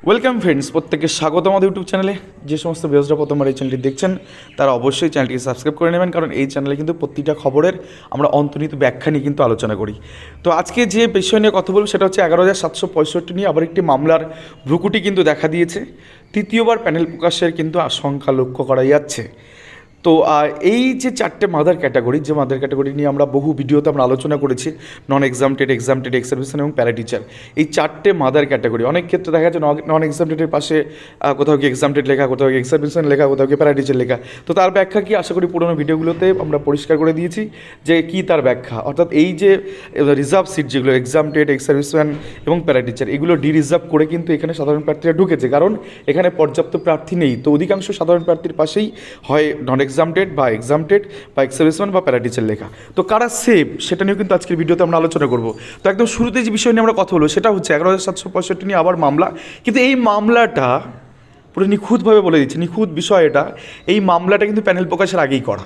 Welcome friends, প্রত্যেককে স্বাগত আমাদের ইউটিউব চ্যানেলে। যে সমস্ত ভিউয়ার্সরা প্রথমবার এই চ্যানেলটি দেখছেন তারা অবশ্যই চ্যানেলটিকে সাবস্ক্রাইব করে নেবেন, কারণ এই চ্যানেলে কিন্তু প্রতিটা খবরের আমরা অন্তর্নিহিত ব্যাখ্যা নিয়ে কিন্তু আলোচনা করি। তো আজকে যে বিষয় নিয়ে কথা বলবো সেটা হচ্ছে 11,765 নিয়ে আবার একটি মামলার ভ্রুকুটি কিন্তু দেখা দিয়েছে। তৃতীয়বার প্যানেল প্রকাশের কিন্তু আশঙ্কা লক্ষ্য করা যাচ্ছে। তো এই যে চারটে মাদার ক্যাটাগরি, যে মাদার ক্যাটাগরি নিয়ে আমরা বহু ভিডিওতে আমরা আলোচনা করেছি, নন এক্সামটেড, এক্সামটেড, এক্স সার্ভিসম্যান এবং প্যারা টিচার, এই চারটে মাদার ক্যাটাগরি অনেক ক্ষেত্রে দেখা যাচ্ছে নন এক্সামটেডের পাশে কোথাও কি এক্সামটেড লেখা, কোথাও কি এক্স সার্ভিসম্যান লেখা, কোথাও কি প্যারা টিচার লেখা। তো তার ব্যাখ্যা কি আশা করি পুরোনো ভিডিওগুলোতে আমরা পরিষ্কার করে দিয়েছি যে কী তার ব্যাখ্যা। অর্থাৎ এই যে রিজার্ভ সিট যেগুলো এক্সামটেড, এক্স সার্ভিসম্যান এবং প্যারা টিচার, এগুলো রিজার্ভ করে কিন্তু এখানে সাধারণ প্রার্থীরা ঢুকেছে, কারণ এখানে পর্যাপ্ত প্রার্থী নেই। তো অধিকাংশ সাধারণ প্রার্থীর পাশেই হয় নন এক্সামটেড বা এক্সামটেড বা এক্স সার্ভিসম্যান বা প্যারা টিচার লেখা। তো কারা সেভ সেটা নিয়েও কিন্তু আজকের ভিডিওতে আমরা আলোচনা করব। তো একদম শুরুতে যে বিষয় নিয়ে আমরা কথা বলবো সেটা হচ্ছে 11,765 নিয়ে আবার মামলা। কিন্তু এই মামলাটা পুরো নিখুঁতভাবে বলে দিচ্ছে, নিখুঁত বিষয় এটা। এই মামলাটা কিন্তু প্যানেল প্রকাশের আগেই করা,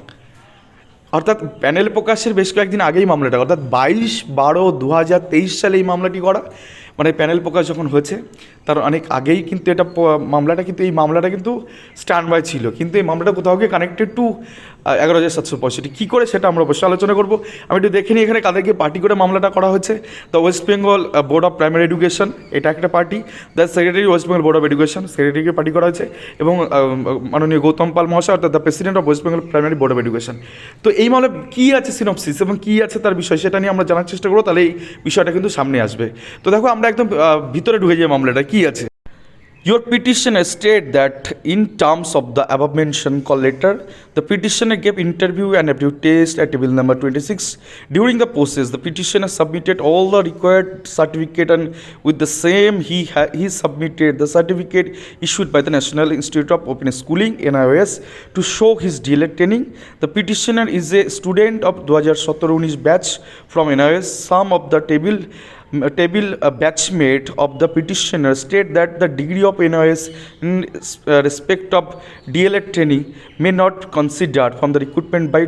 অর্থাৎ প্যানেল প্রকাশের বেশ কয়েকদিন আগেই মামলাটা, অর্থাৎ 22/12/2023 সালে এই মামলাটি করা। মানে প্যানেল প্রকাশ যখন হয়েছে তার অনেক আগেই কিন্তু এটা এই মামলাটা কিন্তু স্ট্যান্ড বাই ছিল, কিন্তু এই মামলাটা কোথাও গিয়ে কানেক্টেড টু 11,765 কী করে সেটা আমরা অবশ্যই আলোচনা করবো। আমি একটু দেখে নিই এখানে কাদেরকে পার্টি করে মামলাটা করা হয়েছে। The West Bengal board of primary education, এটা একটা party. The secretary West Bengal board of education, সেক্রেটারিকে পার্টি করা হয়েছে, এবং মাননীয় গৌতম পাল মহাশয়, অর্থাৎ the president of West Bengal primary board of education. তো এই মামলা কী আছে সিনপসিস এবং কী আছে তার বিষয় সেটা নিয়ে আমরা জানার চেষ্টা করবো, তাহলে এই বিষয়টা কিন্তু সামনে আসবে। তো দেখো আমরা একদম ভিতরে ঢুকে যাই মামলাটা কী আছে। Your petitioner state that in terms of the above mentioned call letter, the petitioner gave interview and aptitude test at table number 26. During the process, the petitioner submitted all the required certificate, and with the same he submitted the certificate issued by the National Institute of Open Schooling (NIOS) to show his DLED training. The petitioner is a student of 2017-19 batch from NIOS. Some of the table batchmate of the petitioner state that the degree of NIOS in respect of DLED training may not considered from the recruitment by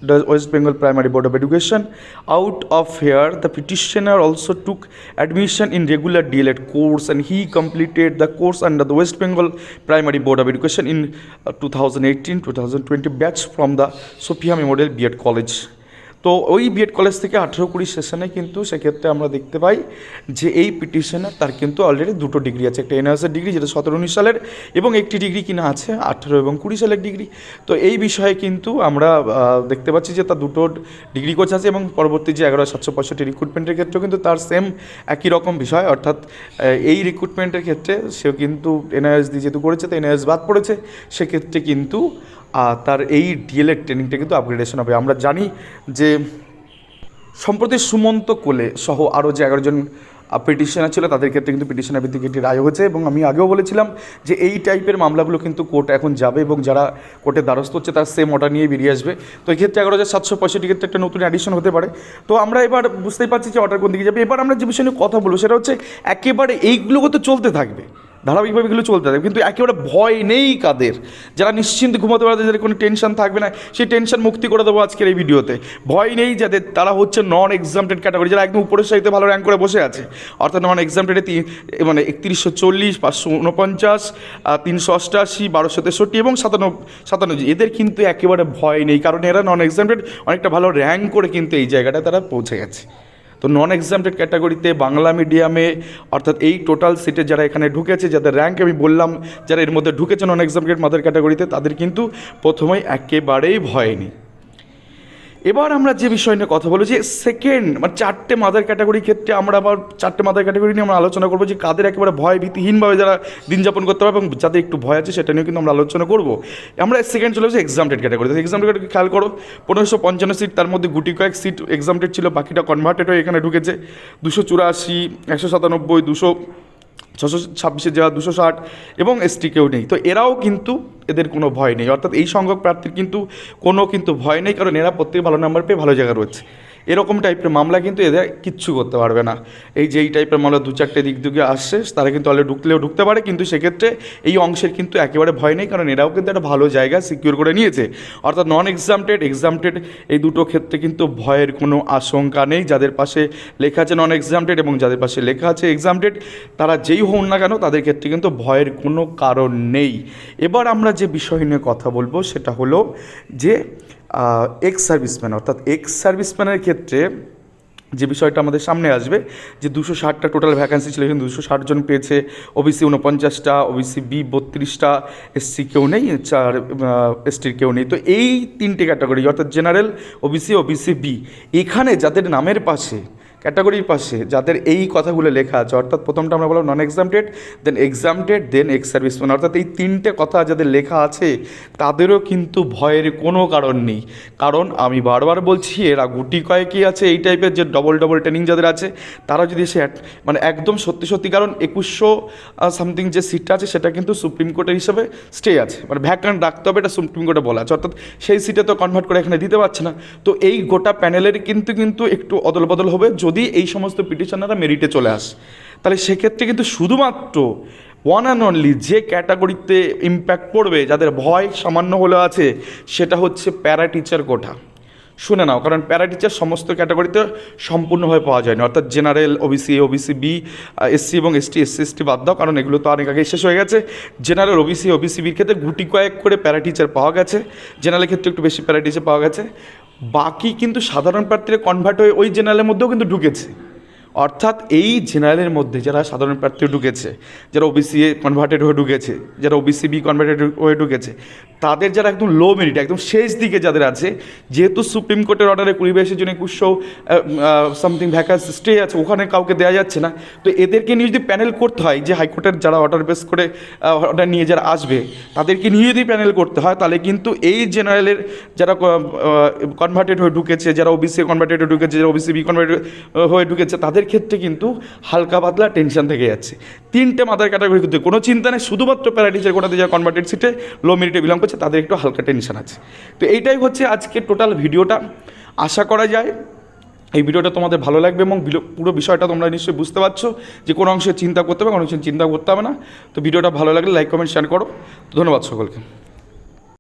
the West Bengal Primary Board of Education. Out of here, the petitioner also took admission in regular DLED course, and he completed the course under the West Bengal Primary Board of Education in 2018-2020 batch from the Sophia Memorial B.Ed College. তো ওই B Ed college থেকে 18-20 সেশনে কিন্তু সেক্ষেত্রে আমরা দেখতে পাই যে এই পিটিশনার তার কিন্তু অলরেডি দুটো ডিগ্রি আছে, একটা এনআইএসের ডিগ্রি যেটা 17-19 সালের, এবং একটি ডিগ্রি কিনা আছে 18 এবং 20 সালের ডিগ্রি। তো এই বিষয়ে কিন্তু আমরা দেখতে পাচ্ছি যে তার দুটো ডিগ্রি কোর্স আছে, এবং পরবর্তী যে 11,765 রিক্রুটমেন্টের ক্ষেত্রেও কিন্তু তার সেম একই রকম বিষয়, অর্থাৎ এই রিক্রুটমেন্টের ক্ষেত্রে সেও কিন্তু এনআইএস দিয়ে যেহেতু করেছে তো এনআইএস বাদ পড়েছে, সেক্ষেত্রে কিন্তু তার এই ডিএলএড ট্রেনিংটা কিন্তু আপগ্রেডেশন হবে। আমরা জানি যে সম্প্রতি সুমন্ত কোলে সহ আরও যে 11 জন পিটিশনার ছিল তাদের ক্ষেত্রে কিন্তু পিটিশনের ভিত্তিতে একটি রায় হয়েছে, এবং আমি আগেও বলেছিলাম যে এই টাইপের মামলাগুলো কিন্তু কোর্ট এখন যাবে, এবং যারা কোর্টের দ্বারস্থ হচ্ছে তার সেম অর্ডার নিয়ে বেরিয়ে আসবে। তো এই ক্ষেত্রে 11,765 ক্ষেত্রে একটা নতুন অ্যাডিশন হতে পারে। তো আমরা এবার বুঝতেই পারছি যে অর্ডার কোন দিকে যাবে। এবার আমরা যে বিষয় নিয়ে কথা বলবো সেটা হচ্ছে একেবারে এইগুলো তো চলতে থাকবে, ধারাবাহিকভাবে এগুলো চলতে থাকবে, কিন্তু একেবারে ভয় নেই কাদের, যারা নিশ্চিন্তে ঘুমাতে পারে, যাদের কোনো টেনশন থাকবে না, সেই টেনশন মুক্তি করে দেবো আজকের এই ভিডিওতে। ভয় নেই যাদের, তারা হচ্ছে নন এক্সামটেড ক্যাটাগরি, যারা একদম উপরের সারিতে ভালো র্যাঙ্ক করে বসে আছে, অর্থাৎ নন এক্সামটেডে মানে 3140, 549, 388, 1263 এবং 97। এদের কিন্তু একেবারে ভয় নেই, কারণ এরা নন এক্সামটেড অনেকটা ভালো র্যাঙ্ক করে কিন্তু এই জায়গাটায় তারা পৌঁছে গেছে। তো নন এক্সামটেড ক্যাটাগরিতে বাংলা মিডিয়ামে, অর্থাৎ এই টোটাল সিটে যারা এখানে ঢুকেছে, যাদের র্যাঙ্ক আমি বললাম, যারা এর মধ্যে ঢুকেছে নন এক্সামটেড মাদার ক্যাটাগরিতে, তাদের কিন্তু প্রথমেই একেবারেই ভয় নেই। এবার আমরা যে বিষয় নিয়ে কথা বলবো যে সেকেন্ড মানে চারটে মাদার ক্যাটাগরির ক্ষেত্রে আমরা আবার চারটে মাদার ক্যাটাগরি নিয়ে আমরা আলোচনা করবো যে কাদের একেবারে ভয় ভীতিহীনভাবে যারা দিন যাপন করতে পারবে, এবং যাদের একটু ভয় আছে সেটা নিয়েও কিন্তু আমরা আলোচনা করবো। আমরা সেকেন্ড চলে যাচ্ছি এক্সামটেড ক্যাটাগরি। এক্সামটেড ক্যাটাগরি খেয়াল করো, 1555 সিট, তার মধ্যে গুটি কয়েক সিট এক্সামটেড ছিল, বাকিটা কনভার্টেড হয়ে এখানে ঢুকেছে। 284, 197, 626 যাওয়া 260, এবং এসটি কেউ নেই। তো এরাও কিন্তু এদের কোনো ভয় নেই, অর্থাৎ এই সংখ্যক প্রার্থীর কিন্তু কোনো ভয় নেই, কারণ এরা প্রত্যেকে ভালো নাম্বার পেয়ে ভালো জায়গায় রয়েছে। এরকম টাইপের মামলা কিন্তু এদের কিচ্ছু করতে পারবে না। এই যে এই টাইপের মামলা 2-4টে দিক দিকে আসছে, তারা কিন্তু অলরেডি ঢুকলেও ঢুকতে পারে, কিন্তু সেক্ষেত্রে এই অংশের কিন্তু একেবারে ভয় নেই, কারণ এরাও কিন্তু একটা ভালো জায়গা সিকিউর করে নিয়েছে। অর্থাৎ নন এক্সামটেড, এক্সামটেড এই দুটো ক্ষেত্রে কিন্তু ভয়ের কোনো আশঙ্কা নেই। যাদের পাশে লেখা আছে নন এক্সামটেড এবং যাদের পাশে লেখা আছে এক্সামটেড, তারা যেই হন না কেন তাদের ক্ষেত্রে কিন্তু ভয়ের কোনো কারণ নেই। এবার আমরা যে বিষয় নিয়ে কথা বলবো সেটা হলো যে এক্স সার্ভিসম্যান, অর্থাৎ এক্স সার্ভিসম্যানের ক্ষেত্রে যে বিষয়টা আমাদের সামনে আসবে, যে 260টা টোটাল ভ্যাকান্সি ছিল, কিন্তু 260 জন পেয়েছে, ওবিসি 49টা, ওবিসি বি 32টা, এসসি কেউ নেই, এসটির কেউ নেই। তো এই তিনটে ক্যাটাগরি অর্থাৎ জেনারেল, ওবিসি, ওবিসি বি, এখানে যাদের নামের পাশে ক্যাটাগরির পাশে যাদের এই কথাগুলো লেখা আছে, অর্থাৎ প্রথমটা আমরা বললাম নন এক্সামটেড, দেন এক্সামটেড, দেন এক্স সার্ভিসম্যান, অর্থাৎ এই তিনটে কথা যাদের লেখা আছে তাদেরও কিন্তু ভয়ের কোনো কারণ নেই। কারণ আমি বারবার বলছি, এরা গুটি কয়েকই আছে এই টাইপের যে ডবল ট্রেনিং যাদের আছে, তারা যদি সে মানে একদম সত্যি সত্যি, কারণ 2100 সামথিং যে সিটটা আছে সেটা কিন্তু সুপ্রিম কোর্টের হিসেবে স্টে আছে, মানে ভ্যাকান্ট রাখতে হবে, এটা সুপ্রিম কোর্টে বলা আছে, অর্থাৎ সেই সিটে তো কনভার্ট করে এখানে দিতে পারছে না। তো এই গোটা প্যানেলের কিন্তু একটু অদল বদল হবে যদি এই সমস্ত পিটিশনাররা মেরিটে চলে আসে। তাহলে সেক্ষেত্রে কিন্তু শুধুমাত্র ওয়ান অ্যান্ড অনলি যে ক্যাটাগরিতে ইম্প্যাক্ট পড়বে, যাদের ভয় সামান্য হলেও আছে, সেটা হচ্ছে প্যারা টিচার কোটা। শুনে নাও, কারণ প্যারা টিচার সমস্ত ক্যাটাগরিতে সম্পূর্ণভাবে পাওয়া যায়নি, অর্থাৎ general, OBC, OBC B, SC এবং এসটি, এসসি বাদ দাও, কারণ এগুলো তো অনেক আগে শেষ হয়ে গেছে। জেনারেল, ওবিসি, ওবিসি বির ক্ষেত্রে গুটি কয়েক করে প্যারা টিচার পাওয়া গেছে, জেনারেলের ক্ষেত্রে একটু বেশি প্যারা টিচার পাওয়া গেছে, বাকি কিন্তু সাধারণ প্রার্থীরা কনভার্ট হয়ে ওই জেনারেলের মধ্যেও কিন্তু ঢুকেছে। অর্থাৎ এই জেনারেলের মধ্যে যারা সাধারণ প্রার্থী ঢুকেছে, যারা ওবিসি কনভার্টেড হয়ে ঢুকেছে, যারা ওবিসি বি কনভার্টেড হয়ে ঢুকেছে, তাদের যারা একদম লো মেরিট, একদম শেষ দিকে যাদের আছে, যেহেতু সুপ্রিম কোর্টের অর্ডারে 2022-এর জন্য 2100 সামথিং ভ্যাকান্সি স্টে আছে, ওখানে কাউকে দেওয়া যাচ্ছে না। তো এদেরকে নিয়ে যদি প্যানেল করতে হয়, যে হাইকোর্টের যারা অর্ডার বেস করে অর্ডার নিয়ে যারা আসবে, তাদেরকে নিয়ে যদি প্যানেল করতে হয়, তাহলে কিন্তু এই জেনারেলের যারা কনভার্টেড হয়ে ঢুকেছে, যারা ওবিসি কনভার্টেড হয়ে ঢুকেছে, যারা ওবিসি বি কনভার্টেড হয়ে ঢুকেছে, তাদের ক্ষেত্রে কিন্তু হালকা পাতলা টেনশন থেকে যাচ্ছে। তিনটে মাদার ক্যাটাগরি কিন্তু কোনো চিন্তা নেই, শুধুমাত্র প্যারাটিচার কোটাতে যারা কনভার্টেড সিটে লো মেরিটে বিলং করছে তাদের একটু হালকা টেনশন আছে। তো এইটাই হচ্ছে আজকে টোটাল ভিডিওটা। আশা করা যায় এই ভিডিওটা তোমাদের ভালো লাগবে এবং পুরো বিষয়টা তোমরা নিশ্চয়ই বুঝতে পারছো যে কোনো অংশে চিন্তা করতে হবে, কোনো অংশে চিন্তা করতে হবে না। তো ভিডিওটা ভালো লাগলে লাইক, কমেন্ট, শেয়ার করো। ধন্যবাদ সকলকে।